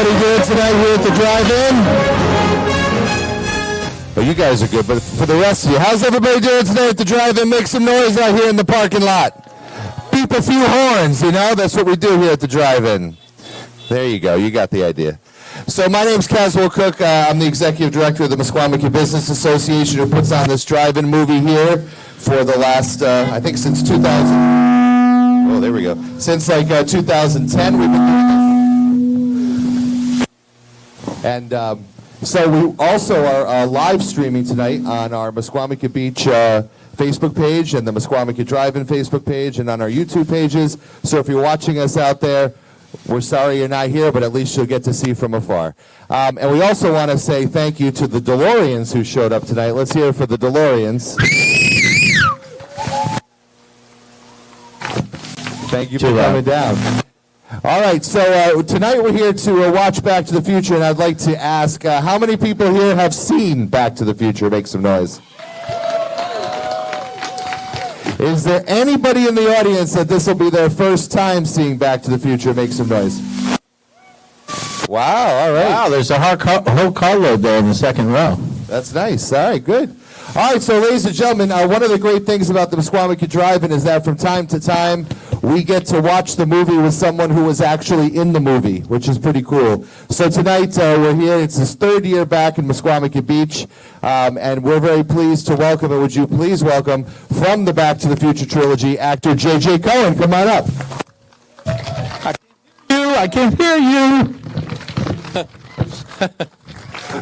everybody doing tonight here at the drive-in? Well, you guys are good, but for the rest of you, how's everybody doing tonight at the drive-in? Make some noise out here in the parking lot. Beep a few horns, you know? That's what we do here at the drive-in. There you go. You got the idea. So my name's Caswell Cook. I'm the executive director of the Musqueamackie Business Association, who puts on this drive-in movie here for the last, I think since 2000. Oh, there we go. Since like 2010, we've been doing this. And so we also are live streaming tonight on our Musqueamackie Beach Facebook page and the Musqueamackie Drive-In Facebook page and on our YouTube pages. So if you're watching us out there, we're sorry you're not here, but at least you'll get to see from afar. And we also want to say thank you to the DeLoreans who showed up tonight. Let's hear it for the DeLoreans. Thank you for coming down. All right, so tonight we're here to watch Back to the Future, and I'd like to ask, how many people here have seen Back to the Future? Make some noise. Is there anybody in the audience that this will be their first time seeing Back to the Future? Make some noise. Wow, all right. Wow, there's a whole carload there in the second row. That's nice. All right, good. All right, so ladies and gentlemen, one of the great things about the Musqueamackie Drive-In is that from time to time, we get to watch the movie with someone who was actually in the movie, which is pretty cool. So tonight, we're here. It's his third year back in Musqueamackie Beach, and we're very pleased to welcome, and would you please welcome, from the Back to the Future trilogy, actor JJ Cohen. Come on up. I can't hear you.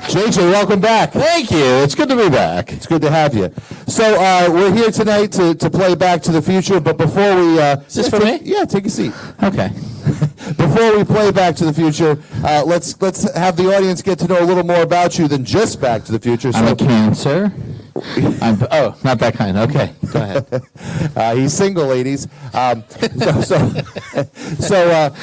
JJ, welcome back. Thank you. It's good to be back. It's good to have you. So we're here tonight to play Back to the Future, but before we... Is this for me? Yeah, take a seat. Okay. Before we play Back to the Future, let's have the audience get to know a little more about you than just Back to the Future. So I'm a Cancer. Oh, not that kind. Okay, go ahead. He's single, ladies. So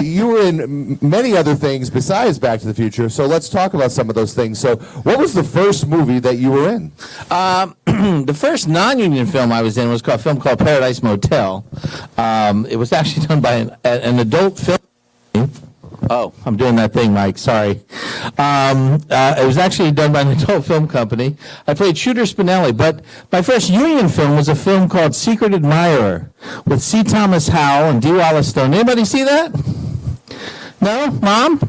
you were in many other things besides Back to the Future, so let's talk about some of those things. So what was the first movie that you were in? The first non-union film I was in was a film called Paradise Motel. It was actually done by an adult film. Oh, I'm doing that thing, Mike. Sorry. It was actually done by an adult film company. I played Shooter Spinelli, but my first union film was a film called Secret Admirer with C. Thomas Howell and D. Wallace Stone. Anybody see that? No? Mom?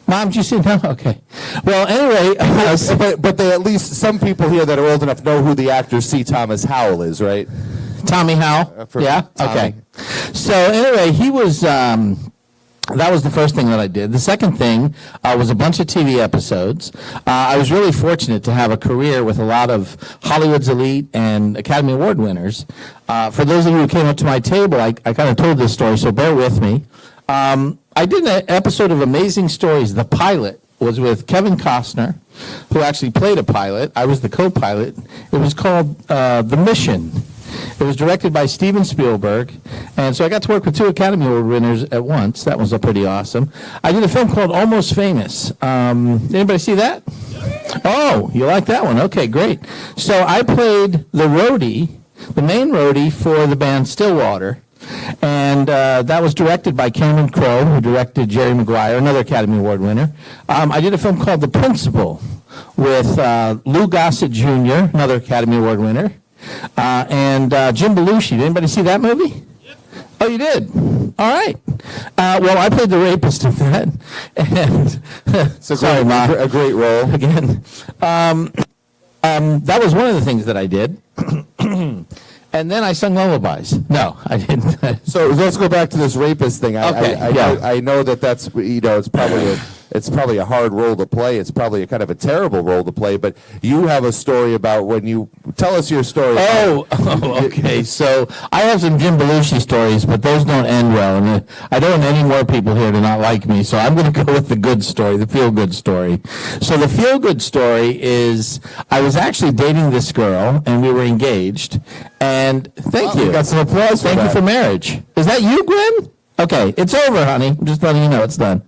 Mom, did you see that? Okay. Well, anyway. But they, at least some people here that are old enough know who the actor C. Thomas Howell is, right? Tommy Howell? Yeah? Tommy. Okay. So anyway, he was... that was the first thing that I did. The second thing was a bunch of TV episodes. I was really fortunate to have a career with a lot of Hollywood's elite and Academy Award winners. For those of you who came up to my table, I kind of told this story, so bear with me. I did an episode of Amazing Stories. The pilot was with Kevin Costner, who actually played a pilot. I was the co-pilot. It was called The Mission. It was directed by Steven Spielberg, and so I got to work with 2 Academy Award winners at once. That was pretty awesome. I did a film called Almost Famous. Anybody see that? Oh, you like that one? Okay, great. So I played the roadie, the main roadie for the band Stillwater, and that was directed by Cameron Crowe, who directed Jerry Maguire, another Academy Award winner. I did a film called The Principal with Lou Gossett Jr., another Academy Award winner. And Jim Belushi. Did anybody see that movie? Yep. Oh, you did? All right. Well, I played the rapist in that. And it's a great role. Again. That was one of the things that I did. And then I sung lullabies. No, I didn't. So let's go back to this rapist thing. I know that's, it's probably a hard role to play. It's probably a kind of a terrible role to play, but you have a story about when you... Tell us your story. Oh, okay. So I have some Jim Belushi stories, but those don't end well. And I don't want any more people here to not like me, so I'm going to go with the good story, the feel-good story. So the feel-good story is I was actually dating this girl, and we were engaged. And thank you. We got some applause for Thank you for marriage. Is that you, Gwen? Okay, it's over, honey. I'm just letting you know it's done.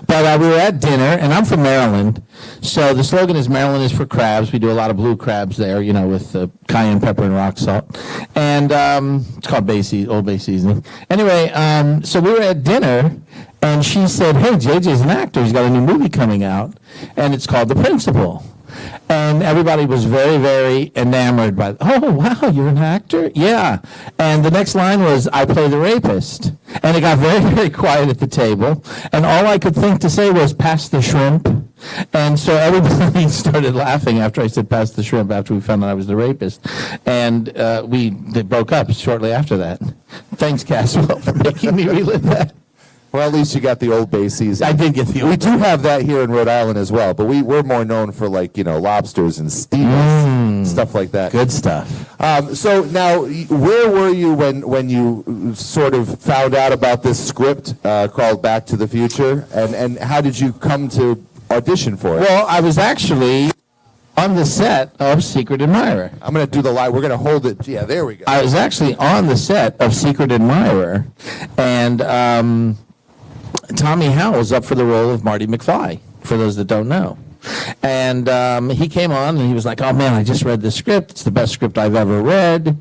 But we were at dinner, and I'm from Maryland. So the slogan is Maryland is for crabs. We do a lot of blue crabs there, you know, with cayenne pepper and rock salt. And it's called Old Bay seasoning. Anyway, so we were at dinner, and she said, "Hey, JJ's an actor. He's got a new movie coming out, and it's called The Principal." And everybody was very, very enamored by, "Oh, wow, you're an actor?" "Yeah." And the next line was, "I play the rapist." And it got very, very quiet at the table. And all I could think to say was, "Pass the shrimp." And so everybody started laughing after I said, "Pass the shrimp," after we found out I was the rapist. And they broke up shortly after that. Thanks, Caswell, for making me relive that. Well, at least you got the Old Bay season. I did get the Old We do have that here in Rhode Island as well, but we're more known for, like, lobsters and steaks, stuff like that. Good stuff. So now, where were you when you sort of found out about this script called Back to the Future, and how did you come to audition for it? Well, I was actually on the set of Secret Admirer. I'm going to do the live. We're going to hold it. Yeah, there we go. I was actually on the set of Secret Admirer, and Tommy Howell was up for the role of Marty McFly, for those that don't know. And he came on and he was like, "Oh man, I just read this script. It's the best script I've ever read."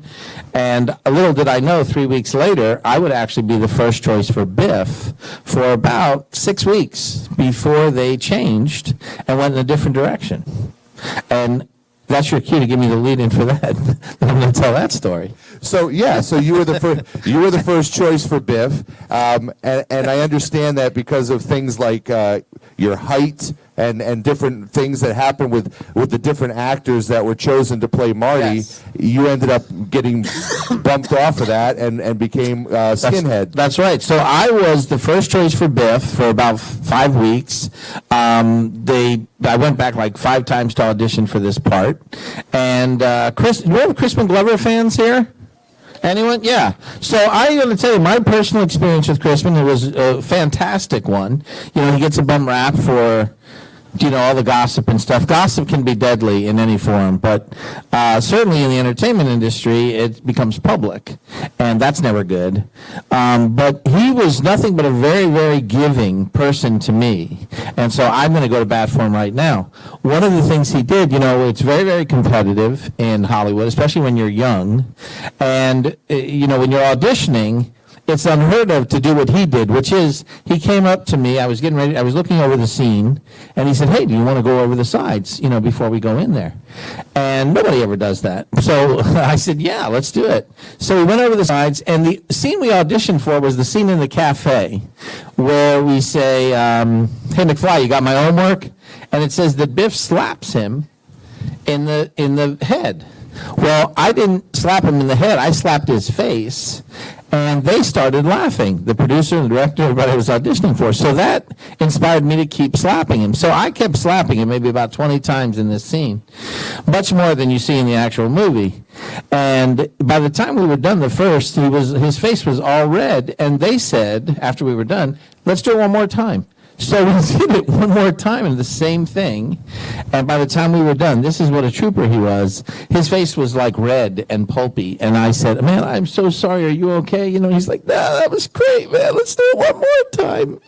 And little did I know, 3 weeks later, I would actually be the first choice for Biff for about 6 weeks before they changed and went in a different direction. And that's your cue to give me the lead in for that. I'm going to tell that story. So yeah, so you were the first. You were the first choice for Biff, and I understand that because of things like your height and different things that happened with the different actors that were chosen to play Marty. Yes. You ended up getting bumped off of that and became Skinhead. That's right. So I was the first choice for Biff for about 5 weeks. I went back like 5 times to audition for this part. And Chris, do we have Crispin Glover fans here? Anyone? Yeah. So I'm going to tell you my personal experience with Crispin. It was a fantastic one. He gets a bum rap for all the gossip and stuff. Gossip can be deadly in any form, but certainly in the entertainment industry, it becomes public, and that's never good. But he was nothing but a very, very giving person to me, and so I'm going to go to bat for him right now. One of the things he did, it's very, very competitive in Hollywood, especially when you're young, and when you're auditioning, it's unheard of to do what he did, which is he came up to me. I was getting ready. I was looking over the scene, and he said, "Hey, do you want to go over the sides, before we go in there?" And nobody ever does that. So I said, "Yeah, let's do it." So we went over the sides, and the scene we auditioned for was the scene in the cafe where we say, "Hey, McFly, you got my homework?" And it says that Biff slaps him in the head. Well, I didn't slap him in the head. I slapped his face. And they started laughing, the producer and the director, everybody I was auditioning for. So that inspired me to keep slapping him. So I kept slapping him maybe about 20 times in this scene, much more than you see in the actual movie. And by the time we were done the first, his face was all red. And they said, after we were done, "Let's do it one more time." So we did it one more time and the same thing. And by the time we were done, this is what a trooper he was. His face was like red and pulpy. And I said, "Man, I'm so sorry. Are you okay?" He's like, "Nah, that was great, man. Let's do it one more time."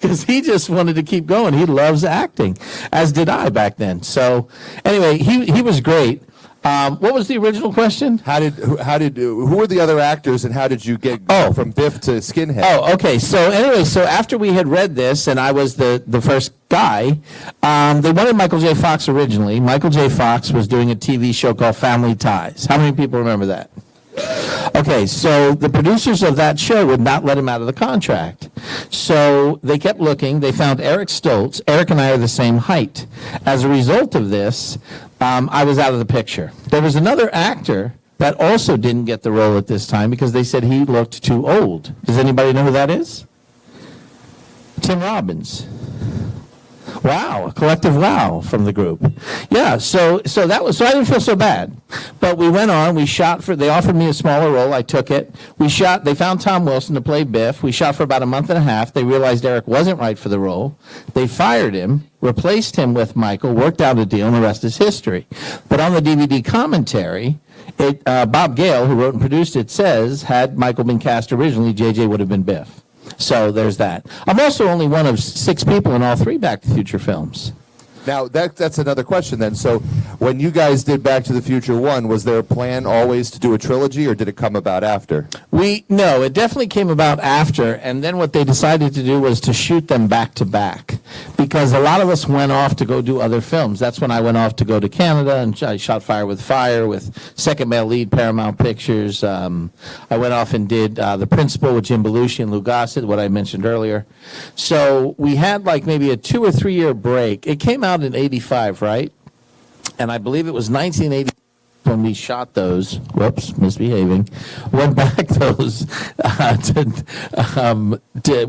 Because he just wanted to keep going. He loves acting, as did I back then. So anyway, he was great. What was the original question? Who were the other actors, and how did you get from Biff to Skinhead? Oh, okay. So anyway, after we had read this, and I was the first guy, they wanted Michael J. Fox originally. Michael J. Fox was doing a TV show called Family Ties. How many people remember that? Okay, so the producers of that show would not let him out of the contract. So they kept looking. They found Eric Stoltz. Eric and I are the same height. As a result of this, I was out of the picture. There was another actor that also didn't get the role at this time because they said he looked too old. Does anybody know who that is? Tim Robbins. Wow, a collective wow from the group. Yeah, so that was, so I didn't feel so bad. But we went on, we shot they offered me a smaller role, I took it. They found Tom Wilson to play Biff. We shot for about a month and a half. They realized Eric wasn't right for the role. They fired him, replaced him with Michael, worked out a deal, and the rest is history. But on the DVD commentary, Bob Gale, who wrote and produced it, says, had Michael been cast originally, JJ would have been Biff. So there's that. I'm also only one of 6 people in all 3 Back to the Future films. Now, that's another question then. So when you guys did Back to the Future 1, was there a plan always to do a trilogy, or did it come about after? We No, it definitely came about after, and then what they decided to do was to shoot them back to back, because a lot of us went off to go do other films. That's when I went off to go to Canada, and I shot Fire with second male lead Paramount Pictures. I went off and did The Principal with Jim Belushi and Lou Gossett, what I mentioned earlier. So we had like maybe a 2 or 3 year break. It came out in '85, right? And I believe it was 1980. When we shot those, whoops, misbehaving, went back those,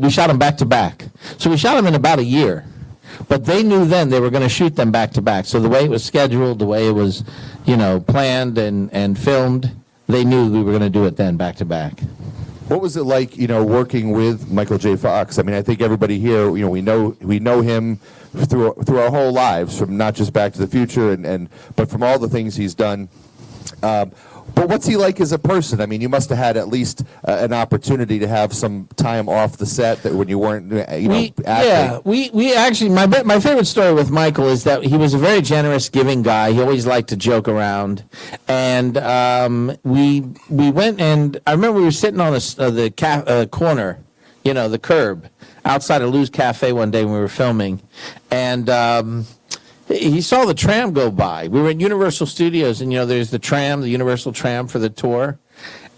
we shot them back to back. So we shot them in about a year. But they knew then they were going to shoot them back to back. So the way it was scheduled, the way it was, planned and filmed, they knew we were going to do it then back to back. What was it like, working with Michael J. Fox? I mean, I think everybody here, we know him through our whole lives, from not just Back to the Future, but from all the things he's done. But what's he like as a person? I mean, you must have had at least an opportunity to have some time off the set that when you weren't, acting. Yeah, we actually, my favorite story with Michael is that he was a very generous, giving guy. He always liked to joke around, and we went, and I remember we were sitting on the corner, the curb outside of Lou's Cafe one day when we were filming, and he saw the tram go by. We were in Universal Studios, and there's the Universal tram for the tour.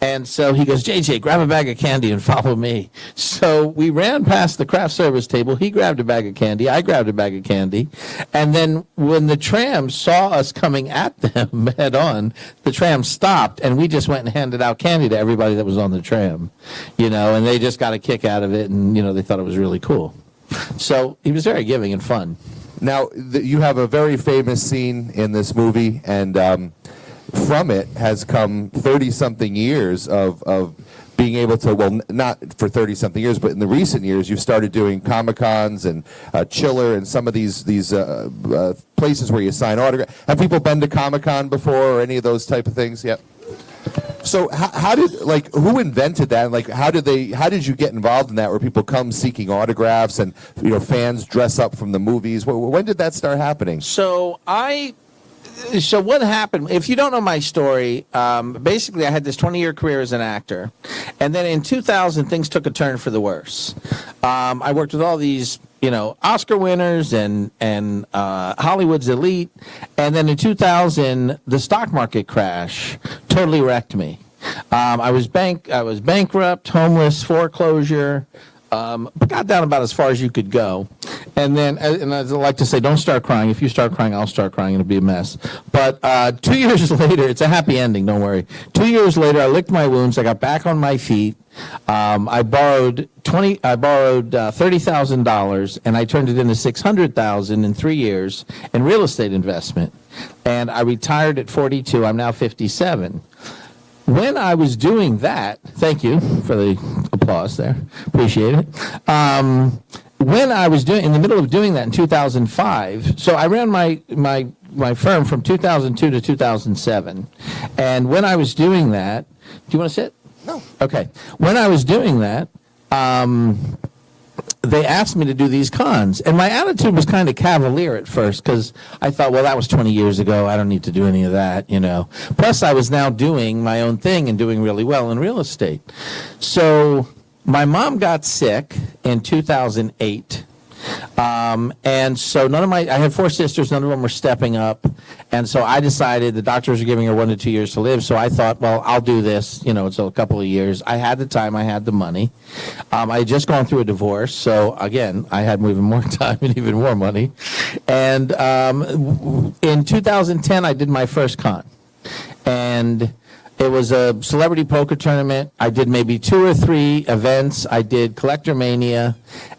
And so he goes, JJ, grab a bag of candy and follow me. So we ran past the craft service table. He grabbed a bag of candy. I grabbed a bag of candy. And then when the tram saw us coming at them head on, the tram stopped, and we just went and handed out candy to everybody that was on the tram, and they just got a kick out of it, and, they thought it was really cool. So he was very giving and fun. Now, you have a very famous scene in this movie, and from it has come 30-something years of being able to, well, not for 30-something years, but in the recent years, you've started doing Comic-Cons and Chiller and some of these places where you sign autographs. Have people been to Comic-Con before or any of those type of things? Yep. So how did, who invented that? And how did you get involved in that, where people come seeking autographs and, fans dress up from the movies? When did that start happening? So what happened, if you don't know my story, basically I had this 20-year career as an actor. And then in 2000, things took a turn for the worse. I worked with all these, Oscar winners and Hollywood's elite. And then in 2000, the stock market crash totally wrecked me. I was bankrupt, homeless, foreclosure, but got down about as far as you could go. And then, and I like to say, don't start crying. If you start crying, I'll start crying. It'll be a mess. But 2 years later, it's a happy ending. Don't worry. 2 years later, I licked my wounds. I got back on my feet. I borrowed $30,000, and I turned it into $600,000 in 3 years in real estate investment. And I retired at 42. I'm now 57. When I was doing that, thank you for the applause there, appreciate it. When I was in the middle of doing that in 2005, so I ran my firm from 2002 to 2007, and when I was doing that, do you want to sit? No. Okay. When I was doing that, they asked me to do these cons, and my attitude was kind of cavalier at first, because I thought, well, that was 20 years ago. I don't need to do any of that, Plus, I was now doing my own thing and doing really well in real estate. So my mom got sick in 2008. And so I had 4 sisters, none of them were stepping up. And so I decided the doctors were giving her 1 to 2 years to live. So I thought, well, I'll do this, it's a couple of years. I had the time, I had the money. I had just gone through a divorce. So again, I had even more time and even more money. And in 2010, I did my first con. And it was a celebrity poker tournament. I did maybe 2 or 3 events. I did Collector Mania,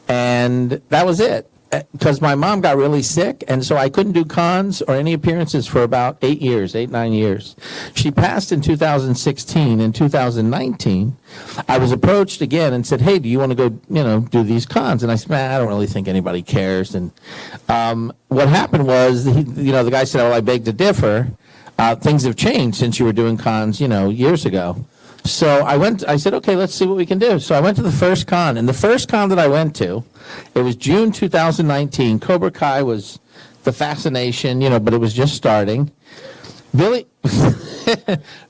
and that was it. Because my mom got really sick, and so I couldn't do cons or any appearances for about 8, 9 years. She passed in 2016. In 2019, I was approached again and said, hey, do you want to go, do these cons? And I said, man, I don't really think anybody cares. And what happened was, the guy said, well, I beg to differ. Things have changed since you were doing cons, years ago. So I said, okay, let's see what we can do. So I went to the first con, and the first con that I went to, it was June 2019. Cobra Kai was the fascination, but it was just starting. Billy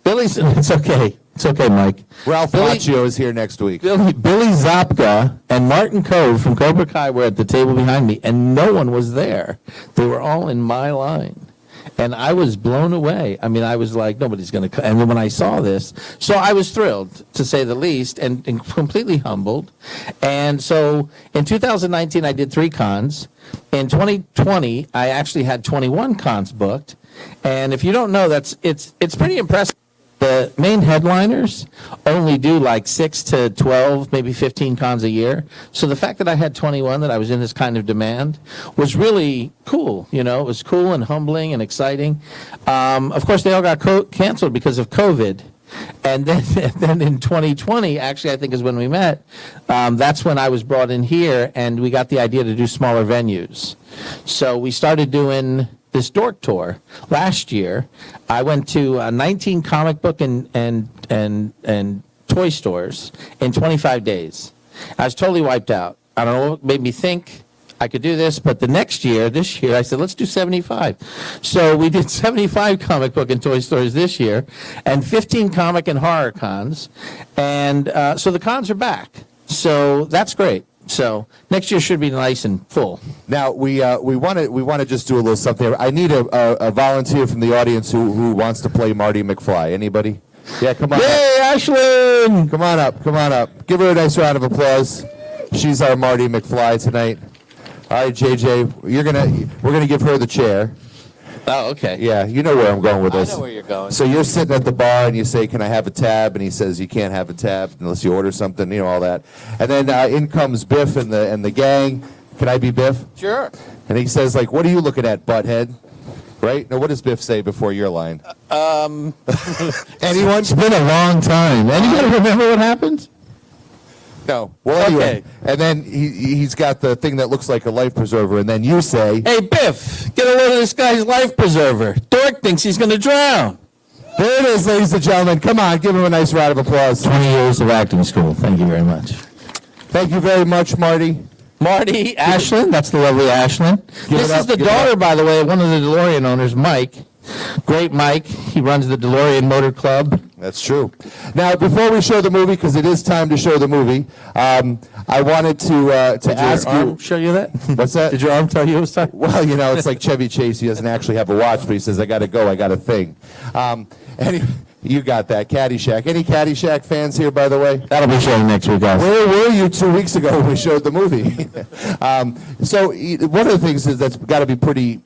Billy's, it's okay. It's okay, Mike. Ralph Macchio is here next week. Billy Zabka and Martin Cove from Cobra Kai were at the table behind me, and no one was there. They were all in my line. And I was blown away. I mean, I was like, nobody's going to come. And then when I saw this, so I was thrilled, to say the least, and completely humbled. And so in 2019, I did 3 cons. In 2020, I actually had 21 cons booked. And if you don't know, it's pretty impressive. The main headliners only do like 6 to 12, maybe 15 cons a year. So the fact that I had 21, that I was in this kind of demand, was really cool. You know, it was cool and humbling and exciting. Of course, they all got canceled because of COVID. And then in 2020, actually, I think is when we met. That's when I was brought in here, and we got the idea to do smaller venues. So we started doing this dork tour last year. I went to 19 comic book and toy stores in 25 days. I was totally wiped out. I don't know what made me think I could do this, but this year, I said, let's do 75. So we did 75 comic book and toy stores this year, and 15 comic and horror cons. And so the cons are back. So that's great. So next year should be nice and full. Now we want to just do a little something. I need a volunteer from the audience who wants to play Marty McFly. Anybody? Yeah, come on. Yay, Ashlyn! Come on up. Come on up. Give her a nice round of applause. She's our Marty McFly tonight. All right, JJ, we're gonna give her the chair. Oh, okay. Yeah, you know where I'm going with this. I know where you're going. So you're sitting at the bar and you say, "Can I have a tab?" And he says, "You can't have a tab unless you order something." You know, all that. And then in comes Biff and the gang. Can I be Biff? Sure. And he says, like, "What are you looking at, butthead?" Right? Now, what does Biff say before your line? Anyone? It's been a long time. Anybody remember what happened? No. Well, anyway. Okay. And then he's got the thing that looks like a life preserver, and then you say, Hey, Biff, get a load of this guy's life preserver. Dork thinks he's going to drown. there it is, ladies and gentlemen. Come on, give him a nice round of applause. 20 years of acting school. Thank you very much. Thank you very much, Marty. Marty, Ashlyn, that's the lovely Ashlyn. This is the daughter, by the way, of one of the DeLorean owners, Mike. Great Mike. He runs the DeLorean Motor Club. That's true. Now, before we show the movie, because it is time to show the movie, I wanted to ask Did your arm you. show you that? What's that? Did your arm tell you it was time? Well, you know, it's like Chevy Chase. He doesn't actually have a watch, but he says, "I got to go. I got a thing." You got that. Caddyshack. Any Caddyshack fans here, by the way? That'll be showing next week, guys. Where were you 2 weeks ago when we showed the movie? So one of the things is that's got to be pretty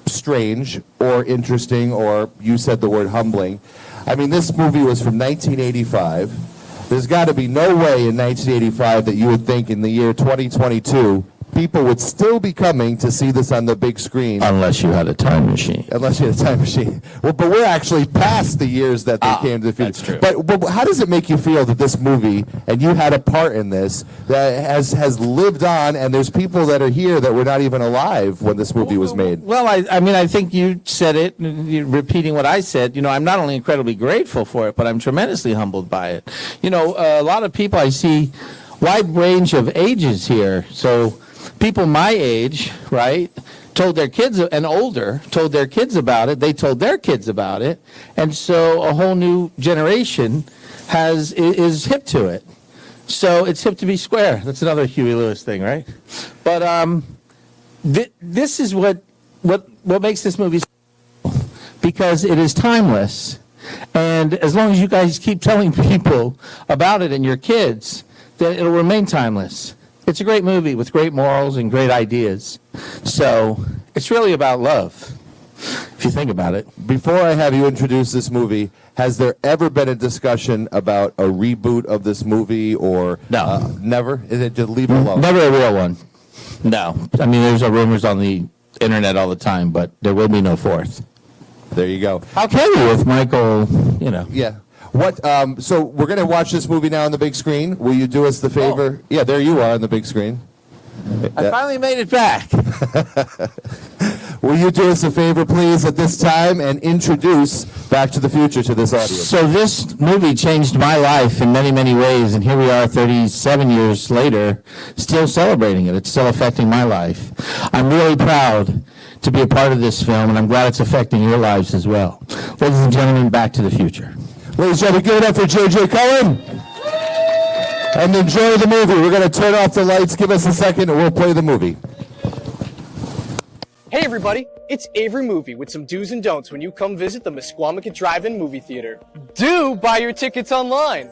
strange or interesting, or you said the word humbling. I mean, this movie was from 1985. There's got to be no way in 1985 that you would think in the year 2022 people would still be coming to see this on the big screen. Unless you had a time machine. Unless you had a time machine. Well, but we're actually past the years that they came to the future. That's true. But how does it make you feel that this movie, and you had a part in this, that has lived on, and there's people that are here that were not even alive when this movie was made? Well, I mean, I think you said it, you're repeating what I said. You know, I'm not only incredibly grateful for it, but I'm tremendously humbled by it. You know, a lot of people, I see wide range of ages here. So people my age, right, told their kids, and older, told their kids about it. They told their kids about it. And so a whole new generation is hip to it. So it's hip to be square. That's another Huey Lewis thing, right? But this is what makes this movie special, because it is timeless. And as long as you guys keep telling people about it and your kids, then it'll remain timeless. It's a great movie with great morals and great ideas. So it's really about love, if you think about it. Before I have you introduce this movie, has there ever been a discussion about a reboot of this movie, or No. Never? Is it just leave it alone? Never a real one. No. I mean, there's rumors on the internet all the time, but there will be no fourth. There you go. How can you with Michael, you know? Yeah. What? So we're going to watch this movie now on the big screen. Will you do us the favor? Yeah, there you are on the big screen. I finally made it back. Will you do us a favor, please, at this time, and introduce Back to the Future to this audience? So this movie changed my life in many, many ways, and here we are 37 years later, still celebrating it. It's still affecting my life. I'm really proud to be a part of this film, and I'm glad it's affecting your lives as well. Ladies and gentlemen, Back to the Future. Ladies and gentlemen, give it up for JJ Cohen. And enjoy the movie. We're going to turn off the lights. Give us a second and we'll play the movie. Hey everybody, it's Avery Movie with some do's and don'ts when you come visit the Misquamicut Drive-In Movie Theater. Do buy your tickets online.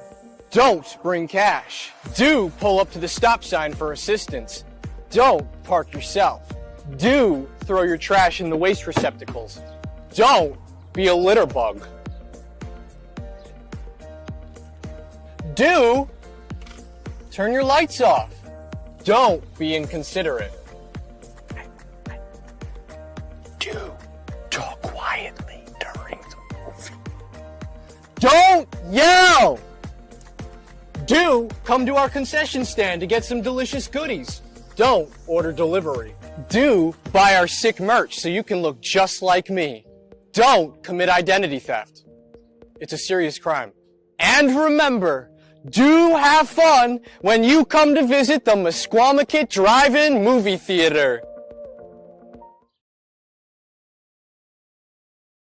Don't bring cash. Do pull up to the stop sign for assistance. Don't park yourself. Do throw your trash in the waste receptacles. Don't be a litter bug. Do turn your lights off. Don't be inconsiderate. Do talk quietly during the movie. Don't yell! Do come to our concession stand to get some delicious goodies. Don't order delivery. Do buy our sick merch so you can look just like me. Don't commit identity theft. It's a serious crime. And remember, do have fun when you come to visit the Misquamicut Drive-In Movie Theater.